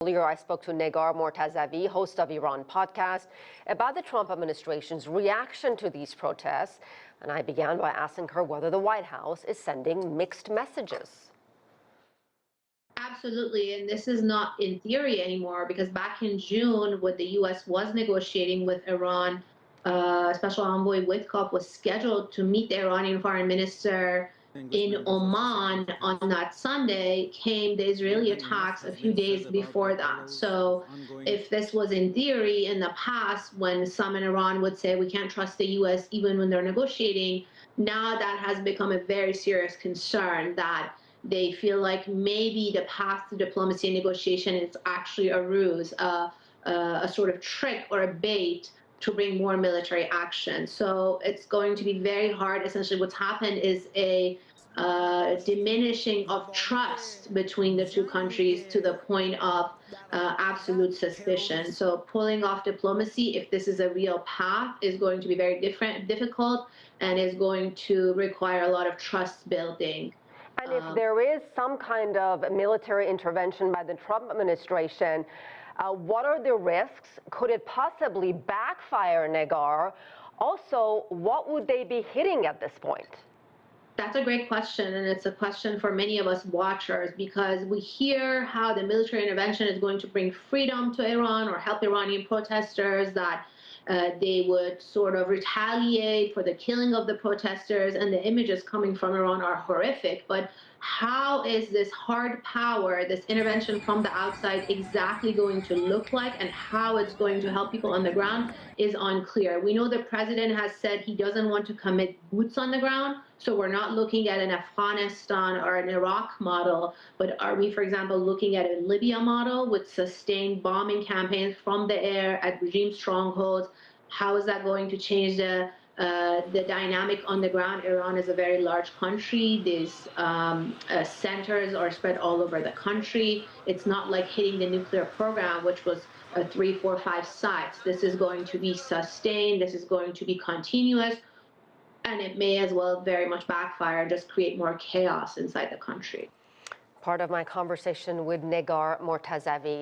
Earlier, I spoke to Negar Mortazavi, host of Iran podcast, about the Trump administration's reaction to these protests, and I began by asking her whether the White House is sending mixed messages. Absolutely, and this is not in theory anymore, because back in June, when the U.S. was negotiating with Iran, Special Envoy Witkoff was scheduled to meet the Iranian foreign minister in Oman on that Sunday. Came the Israeli attacks a few days before that. So if this was in theory in the past, when some in Iran would say we can't trust the U.S. even when they're negotiating, now that has become a very serious concern, that they feel like maybe the path to diplomacy and negotiation is actually a ruse, a sort of trick or a bait to bring more military action. So it's going to be very hard. Essentially, what's happened is a diminishing of trust between the two countries to the point of absolute suspicion. So pulling off diplomacy, if this is a real path, is going to be very difficult, and is going to require a lot of trust building. And if there is some kind of military intervention by the Trump administration, what are the risks? Could it possibly backfire, Negar? Also, what would they be hitting at this point? That's a great question, and it's a question for many of us watchers, because we hear how the military intervention is going to bring freedom to Iran or help Iranian protesters, that they would sort of retaliate for the killing of the protesters, and the images coming from Iran are horrific. But how is this hard power, this intervention from the outside, exactly going to look like, and how it's going to help people on the ground is unclear. We know the president has said he doesn't want to commit boots on the ground, so we're not looking at an Afghanistan or an Iraq model, but are we, for example, looking at a Libya model with sustained bombing campaigns from the air at regime strongholds? How is that going to change the dynamic on the ground? Iran is a very large country. These centers are spread all over the country. It's not like hitting the nuclear program, which was 3, 4, 5 sites. This is going to be sustained. This is going to be continuous. And it may as well very much backfire, just create more chaos inside the country. Part of my conversation with Negar Mortazavi.